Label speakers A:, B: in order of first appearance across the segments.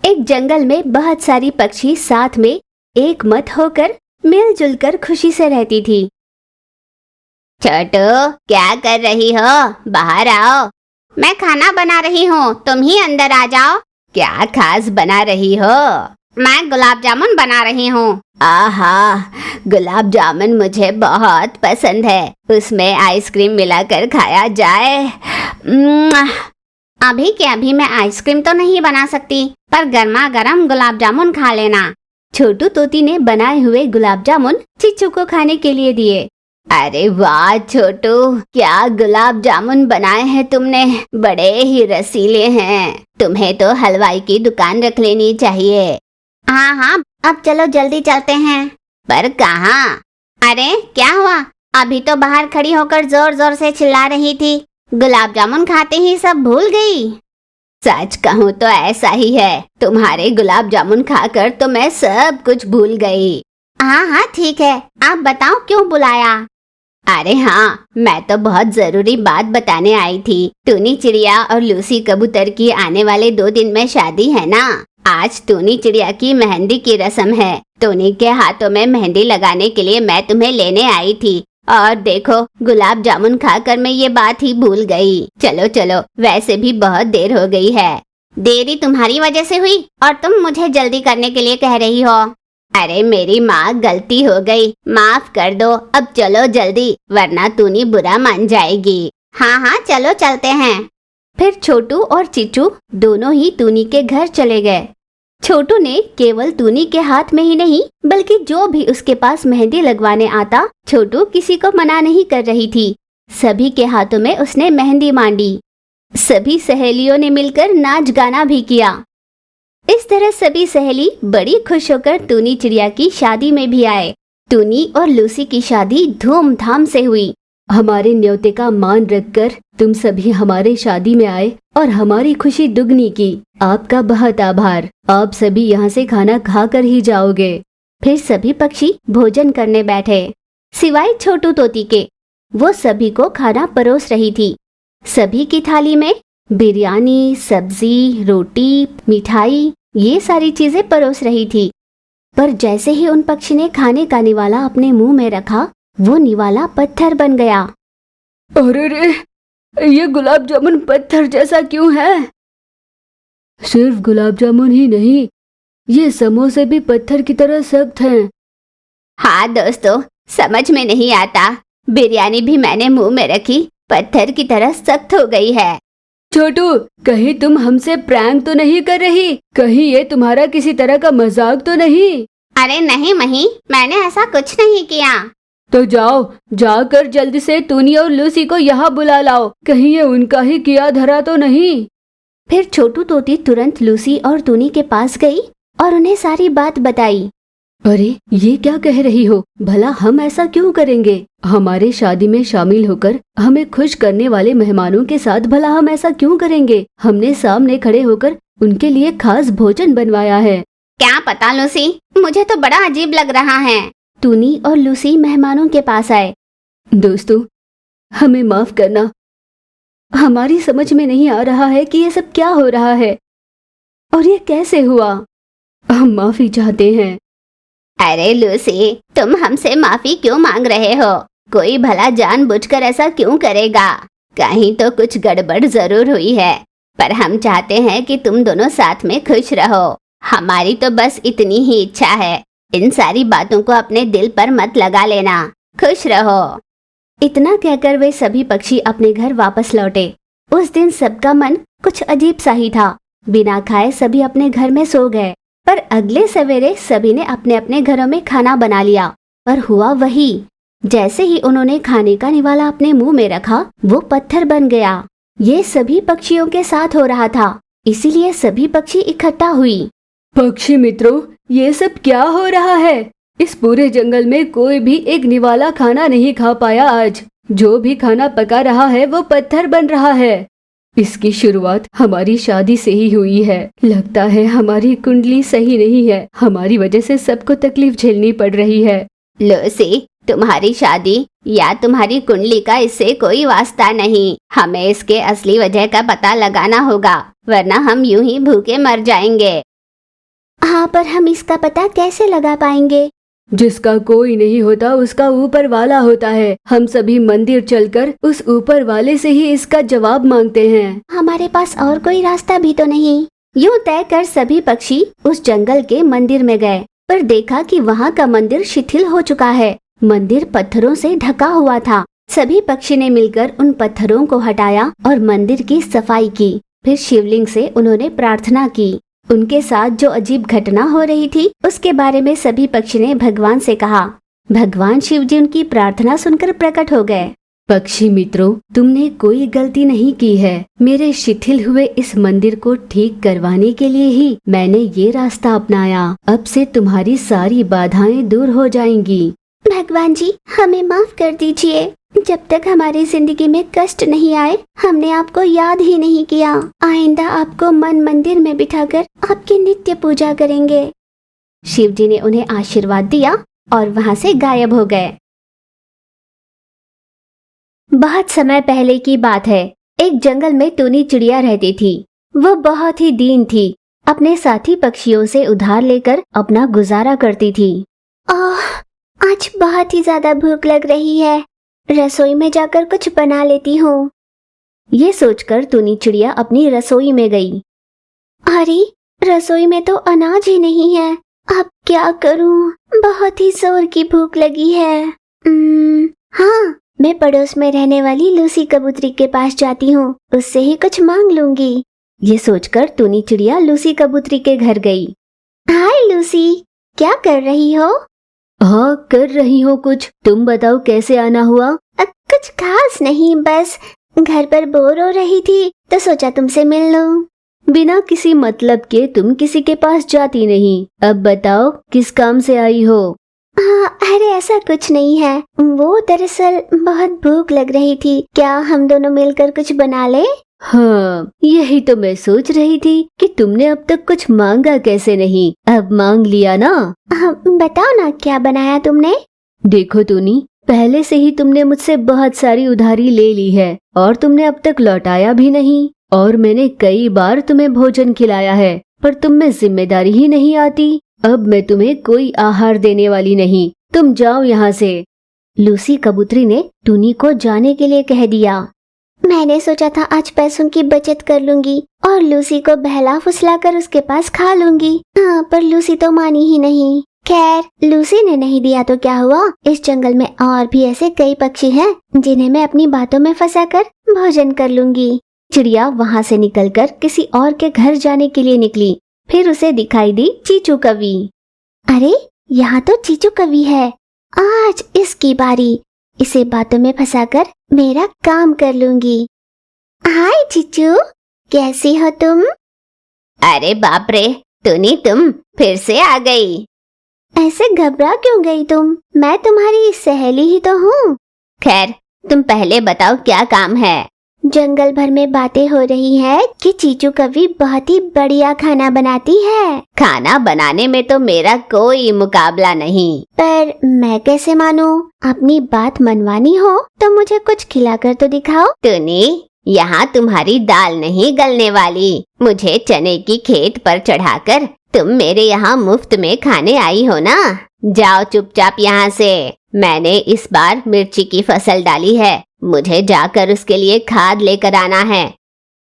A: एक जंगल में बहुत सारी पक्षी साथ में एक मत होकर मिलजुल कर खुशी से रहती थी।
B: छोटू, क्या कर रही हो? बाहर आओ। मैं खाना बना रही हूँ, तुम ही अंदर आ जाओ। क्या खास बना रही हो? मैं गुलाब जामुन बना रही हूँ। आहा, गुलाब जामुन मुझे बहुत पसंद है। उसमें आइसक्रीम मिलाकर खाया जाए। अभी के अभी मैं आइसक्रीम तो नहीं बना सकती, पर गर्मा गर्म गुलाब जामुन खा लेना।
A: छोटू तोती ने बनाए हुए गुलाब जामुन चिच्चू को खाने के लिए दिए।
B: अरे वाह छोटू, क्या गुलाब जामुन बनाए हैं तुमने, बड़े ही रसीले हैं। तुम्हें तो हलवाई की दुकान रख लेनी चाहिए। हाँ हाँ, अब चलो जल्दी चलते हैं। पर कहाँ? अरे क्या हुआ? अभी तो बाहर खड़ी होकर जोर जोर से चिल्ला रही थी, गुलाब जामुन खाते ही सब भूल गई। सच कहूँ तो ऐसा ही है, तुम्हारे गुलाब जामुन खाकर तो मैं सब कुछ भूल गई। हाँ हाँ ठीक है, आप बताओ क्यों बुलाया? अरे हाँ, मैं तो बहुत जरूरी बात बताने आई थी। टूनी चिड़िया और लूसी कबूतर की आने वाले 2 दिन में शादी है ना। आज टूनी चिड़िया की मेहंदी की रस्म है। टूनी के हाथों में मेहंदी लगाने के लिए मैं तुम्हें लेने आई थी, और देखो गुलाब जामुन खाकर मैं ये बात ही भूल गई। चलो चलो, वैसे भी बहुत देर हो गई है। देरी तुम्हारी वजह से हुई और तुम मुझे जल्दी करने के लिए कह रही हो। अरे मेरी माँ, गलती हो गई, माफ कर दो। अब चलो जल्दी, वरना टूनी बुरा मान जाएगी। हाँ हाँ चलो चलते हैं।
A: फिर छोटू और चिच्चू दोनों ही टूनी के घर चले गए। छोटू ने केवल टूनी के हाथ में ही नहीं, बल्कि जो भी उसके पास मेहंदी लगवाने आता, छोटू किसी को मना नहीं कर रही थी। सभी के हाथों में उसने मेहंदी मांडी। सभी सहेलियों ने मिलकर नाच गाना भी किया। इस तरह सभी सहेली बड़ी खुश होकर टूनी चिड़िया की शादी में भी आए। टूनी और लूसी की शादी धूमधाम से हुई। हमारे न्योते का मान रखकर तुम सभी हमारे शादी में आए और हमारी खुशी दुगनी की। आपका बहुत आभार। आप सभी यहाँ से खाना खा कर ही जाओगे। फिर सभी पक्षी भोजन करने बैठे, सिवाय छोटू तोती के। वो सभी को खाना परोस रही थी। सभी की थाली में बिरयानी, सब्जी, रोटी, मिठाई, ये सारी चीजें परोस रही थी। पर जैसे ही उन पक्षी ने खाने का निवाला अपने मुंह में रखा, वो निवाला पत्थर बन गया।
C: अरे रे, ये गुलाब जामुन पत्थर जैसा क्यों है? सिर्फ गुलाब जामुन ही नहीं, ये समोसे भी पत्थर की तरह सख्त हैं।
B: हाँ दोस्तों, समझ में नहीं आता, बिरयानी भी मैंने मुंह में रखी, पत्थर की तरह सख्त हो गई है।
C: छोटू, कहीं तुम हमसे प्रैंक तो नहीं कर रही? कहीं ये तुम्हारा किसी तरह का मजाक तो नहीं?
B: अरे नहीं मही, मैंने ऐसा कुछ नहीं किया।
C: तो जाओ, जाकर जल्दी से टूनी और लूसी को यहाँ बुला लाओ। कहीं ये उनका ही किया धरा तो नहीं?
A: फिर छोटू तोती तुरंत लूसी और टूनी के पास गई और उन्हें सारी बात बताई।
C: अरे ये क्या कह रही हो? भला हम ऐसा क्यों करेंगे? हमारे शादी में शामिल होकर हमें खुश करने वाले मेहमानों के साथ भला हम ऐसा क्यों करेंगे? हमने सामने खड़े होकर उनके लिए खास भोजन बनवाया है।
B: क्या पता लूसी, मुझे तो बड़ा अजीब लग रहा है।
A: टूनी और लूसी मेहमानों के पास आए।
C: दोस्तों, हमें माफ करना। हमारी समझ में नहीं आ रहा है कि ये सब क्या हो रहा है और ये कैसे हुआ। हम माफी चाहते हैं।
B: अरे लूसी, तुम हमसे माफी क्यों मांग रहे हो? कोई भला जानबूझकर ऐसा क्यों करेगा? कहीं तो कुछ गड़बड़ जरूर हुई है, पर हम चाहते हैं कि तुम दोनों साथ में खुश रहो। हमारी तो बस इतनी ही इच्छा है। इन सारी बातों को अपने दिल पर मत लगा लेना। खुश रहो।
A: इतना कहकर वे सभी पक्षी अपने घर वापस लौटे। उस दिन सबका मन कुछ अजीब सा ही था। बिना खाए सभी अपने घर में सो गए। पर अगले सवेरे सभी ने अपने अपने घरों में खाना बना लिया। पर हुआ वही, जैसे ही उन्होंने खाने का निवाला अपने मुंह में रखा, वो पत्थर बन गया। ये सभी पक्षियों के साथ हो रहा था, इसीलिए सभी पक्षी इकट्ठा हुई।
C: पक्षी मित्रों, ये सब क्या हो रहा है? इस पूरे जंगल में कोई भी एक निवाला खाना नहीं खा पाया आज। जो भी खाना पका रहा है वो पत्थर बन रहा है। इसकी शुरुआत हमारी शादी से ही हुई है। लगता है हमारी कुंडली सही नहीं है। हमारी वजह से सबको तकलीफ झेलनी पड़ रही है।
B: लूसी, तुम्हारी शादी या तुम्हारी कुंडली का इससे कोई वास्ता नहीं। हमें इसके असली वजह का पता लगाना होगा, वरना हम यूं ही भूखे मर जाएंगे।
A: हाँ, पर हम इसका पता कैसे लगा पाएंगे?
C: जिसका कोई नहीं होता उसका ऊपर वाला होता है। हम सभी मंदिर चलकर उस ऊपर वाले से ही इसका जवाब मांगते हैं।
A: हमारे पास और कोई रास्ता भी तो नहीं। यूं तय कर सभी पक्षी उस जंगल के मंदिर में गए, पर देखा कि वहाँ का मंदिर शिथिल हो चुका है। मंदिर पत्थरों से ढका हुआ था। सभी पक्षी ने मिलकर उन पत्थरों को हटाया और मंदिर की सफाई की। फिर शिवलिंग से उन्होंने प्रार्थना की। उनके साथ जो अजीब घटना हो रही थी उसके बारे में सभी पक्षी ने भगवान से कहा। भगवान शिव जी उनकी प्रार्थना सुनकर प्रकट हो गए।
C: पक्षी मित्रों, तुमने कोई गलती नहीं की है। मेरे शिथिल हुए इस मंदिर को ठीक करवाने के लिए ही मैंने ये रास्ता अपनाया। अब से तुम्हारी सारी बाधाएं दूर हो जाएंगी।
A: भगवान जी, हमें माफ कर दीजिए। जब तक हमारी जिंदगी में कष्ट नहीं आए हमने आपको याद ही नहीं किया। आइंदा आपको मन मंदिर में बिठाकर आपकी नित्य पूजा करेंगे। शिव जी ने उन्हें आशीर्वाद दिया और वहाँ से गायब हो गए। बहुत समय पहले की बात है। एक जंगल में टूनी चिड़िया रहती थी। वो बहुत ही दीन थी। अपने साथी पक्षियों से उधार लेकर अपना गुजारा करती थी। आज बहुत ही ज्यादा भूख लग रही है। रसोई में जाकर कुछ बना लेती हूँ। ये सोचकर टूनी चिड़िया अपनी रसोई में गई। अरे, रसोई में तो अनाज ही नहीं है। अब क्या करूँ? बहुत ही जोर की भूख लगी है। हाँ, मैं पड़ोस में रहने वाली लूसी कबूतरी के पास जाती हूँ। उससे ही कुछ मांग लूंगी। ये सोचकर टूनी चिड़िया लूसी कबूतरी के घर गई। हाय लूसी, क्या कर रही हो?
C: हाँ, कर रही हो कुछ। तुम बताओ कैसे आना हुआ?
A: कुछ खास नहीं, बस घर पर बोर हो रही थी तो सोचा तुमसे मिल लूं।
C: बिना किसी मतलब के तुम किसी के पास जाती नहीं। अब बताओ किस काम से आई हो?
A: अरे ऐसा कुछ नहीं है। वो दरअसल बहुत भूख लग रही थी। क्या हम दोनों मिलकर कुछ बना ले?
C: हाँ, यही तो मैं सोच रही थी कि तुमने अब तक कुछ मांगा कैसे नहीं। अब मांग लिया ना।
A: बताओ ना, क्या बनाया तुमने?
C: देखो टूनी, पहले से ही तुमने मुझसे बहुत सारी उधारी ले ली है और तुमने अब तक लौटाया भी नहीं। और मैंने कई बार तुम्हें भोजन खिलाया है, पर तुम में जिम्मेदारी ही नहीं आती। अब मैं तुम्हें कोई आहार देने वाली नहीं। तुम जाओ यहाँ से।
A: लूसी कबूतरी ने टूनी को जाने के लिए कह दिया। मैंने सोचा था आज पैसों की बचत कर लूंगी और लूसी को बहला फुसला कर उसके पास खा लूंगी। हाँ, पर लूसी तो मानी ही नहीं। खैर, लूसी ने नहीं दिया तो क्या हुआ? इस जंगल में और भी ऐसे कई पक्षी हैं जिन्हें मैं अपनी बातों में फंसाकर भोजन कर लूंगी। चिड़िया वहाँ से निकलकर किसी और के घर जाने के लिए निकली। फिर उसे दिखाई दी चीचू कवि। अरे, यहाँ तो चीचू कवि है। आज इसकी बारी। इसे बातों में फंसाकर मेरा काम कर लूंगी। हाय चीचू, कैसी हो तुम?
B: अरे बाप रे टूनी, तुम फिर से आ गई।
A: ऐसे घबरा क्यों गई तुम? मैं तुम्हारी सहेली ही तो हूँ।
B: खैर, तुम पहले बताओ क्या काम है?
A: जंगल भर में बातें हो रही है कि चीचू कवि बहुत ही बढ़िया खाना बनाती है।
B: खाना बनाने में तो मेरा कोई मुकाबला नहीं।
A: पर मैं कैसे मानूं? अपनी बात मनवानी हो तो मुझे कुछ खिलाकर तो दिखाओ।
B: टूनी, यहाँ तुम्हारी दाल नहीं गलने वाली। मुझे चने की खेत पर चढ़ाकर तुम मेरे यहाँ मुफ्त में खाने आई हो ना। जाओ चुपचाप यहाँ से। मैंने इस बार मिर्ची की फसल डाली है। मुझे जाकर उसके लिए खाद लेकर आना है।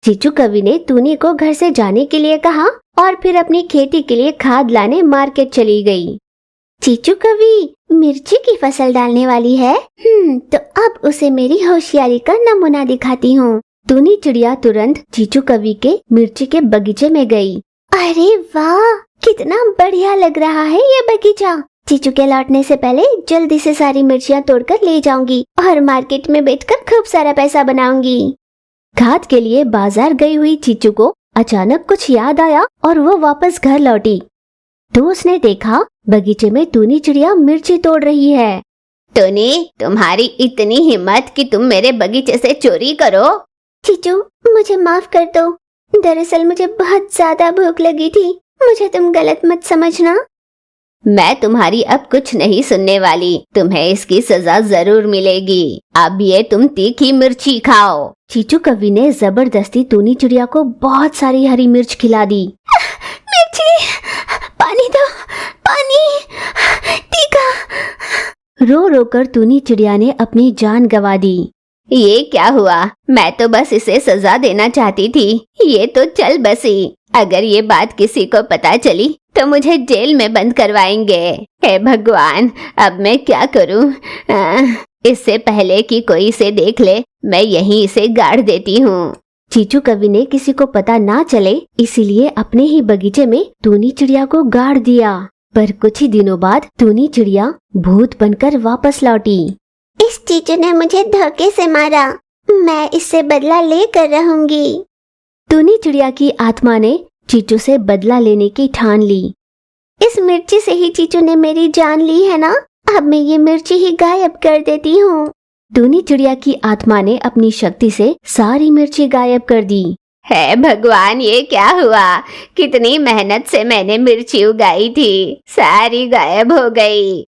A: चीचू कवि ने टूनी को घर से जाने के लिए कहा और फिर अपनी खेती के लिए खाद लाने मार्केट चली गई। चीचू कवि मिर्ची की फसल डालने वाली है। तो अब उसे मेरी होशियारी का नमूना दिखाती हूँ। टूनी चिड़िया तुरंत चीचू कवि के मिर्ची के बगीचे में गई। अरे वाह, कितना बढ़िया लग रहा है ये बगीचा। चीचू के लौटने से पहले जल्दी से सारी मिर्चियाँ तोड़कर ले जाऊंगी और मार्केट में बेचकर खूब सारा पैसा बनाऊंगी। खाद के लिए बाजार गई हुई चीचू को अचानक कुछ याद आया और वो वापस घर लौटी। तो उसने देखा बगीचे में टूनी चिड़िया मिर्ची तोड़ रही है।
B: टूनी, तुम्हारी इतनी हिम्मत कि तुम मेरे बगीचे से चोरी करो?
A: चीचू, मुझे माफ कर दो। दरअसल मुझे बहुत ज्यादा भूख लगी थी। मुझे तुम गलत मत समझना।
B: मैं तुम्हारी अब कुछ नहीं सुनने वाली। तुम्हें इसकी सजा जरूर मिलेगी। अब ये तुम तीखी मिर्ची खाओ।
A: चीचू कवि ने जबरदस्ती टूनी चिड़िया को बहुत सारी हरी मिर्च खिला दी। मिर्ची,
B: पानी दो, पानी, टीका।
A: रो रो कर टूनी चिड़िया ने अपनी जान गंवा दी।
B: ये क्या हुआ? मैं तो बस इसे सजा देना चाहती थी, ये तो चल बसी। अगर ये बात किसी को पता चली तो मुझे जेल में बंद करवाएंगे। हे भगवान, अब मैं क्या करूं? इससे पहले कि कोई इसे देख ले, मैं यहीं इसे गाड़ देती हूँ।
A: चीचू कवि ने किसी को पता ना चले इसीलिए अपने ही बगीचे में टूनी चिड़िया को गाड़ दिया। पर कुछ ही दिनों बाद टूनी चिड़िया भूत बनकर वापस लौटी।
B: इस चीचू ने मुझे धोखे से मारा, मैं इससे बदला लेकर रहूंगी।
A: टूनी चिड़िया की आत्मा ने चीचू से बदला लेने की ठान ली।
B: इस मिर्ची से ही चीचू ने मेरी जान ली है ना, अब मैं ये मिर्ची ही गायब कर देती हूँ।
A: टूनी चिड़िया की आत्मा ने अपनी शक्ति से सारी मिर्ची गायब कर दी।
B: हे भगवान, ये क्या हुआ? कितनी मेहनत से मैंने मिर्ची उगाई थी, सारी गायब हो गई।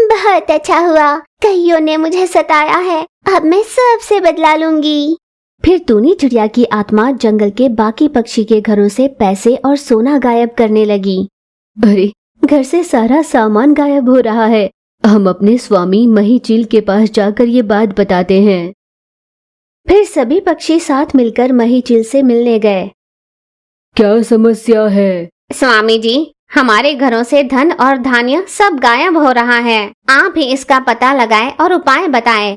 B: बहुत अच्छा हुआ, कईयों ने मुझे सताया है, अब मैं सबसे बदला लूंगी।
A: फिर टूनी चिड़िया की आत्मा जंगल के बाकी पक्षी के घरों से पैसे और सोना गायब करने लगी। अरे, घर से सारा सामान गायब हो रहा है। हम अपने स्वामी मही चील के पास जाकर ये बात बताते हैं। फिर सभी पक्षी साथ मिलकर मही चील से मिलने गए। क्या समस्या है?
B: स्वामी जी, हमारे घरों से धन और धान्य सब गायब हो रहा है, आप ही इसका पता लगाएं और उपाय बताएं।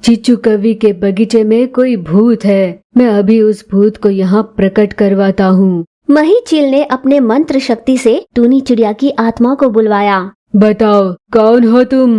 A: चीचू कवि के बगीचे में कोई भूत है, मैं अभी उस भूत को यहाँ प्रकट करवाता हूँ। मही चील ने अपने मंत्र शक्ति से टूनी चिड़िया की आत्मा को बुलवाया। बताओ, कौन हो तुम?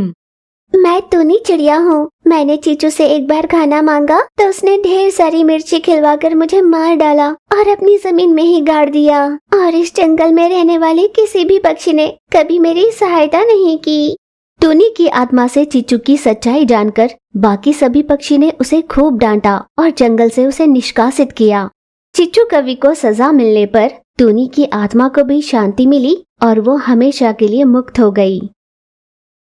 B: मैं टूनी चिड़िया हूँ। मैंने चीचू से एक बार खाना मांगा तो उसने ढेर सारी मिर्ची खिलवाकर मुझे मार डाला और अपनी जमीन में ही गाड़ दिया। और इस जंगल में रहने वाले किसी भी पक्षी ने कभी मेरी सहायता नहीं की।
A: टूनी की आत्मा से चीचू की सच्चाई जानकर बाकी सभी पक्षी ने उसे खूब डांटा और जंगल से उसे निष्कासित किया। चीचू कवि को सजा मिलने पर टूनी की आत्मा को भी शांति मिली और वो हमेशा के लिए मुक्त हो गई।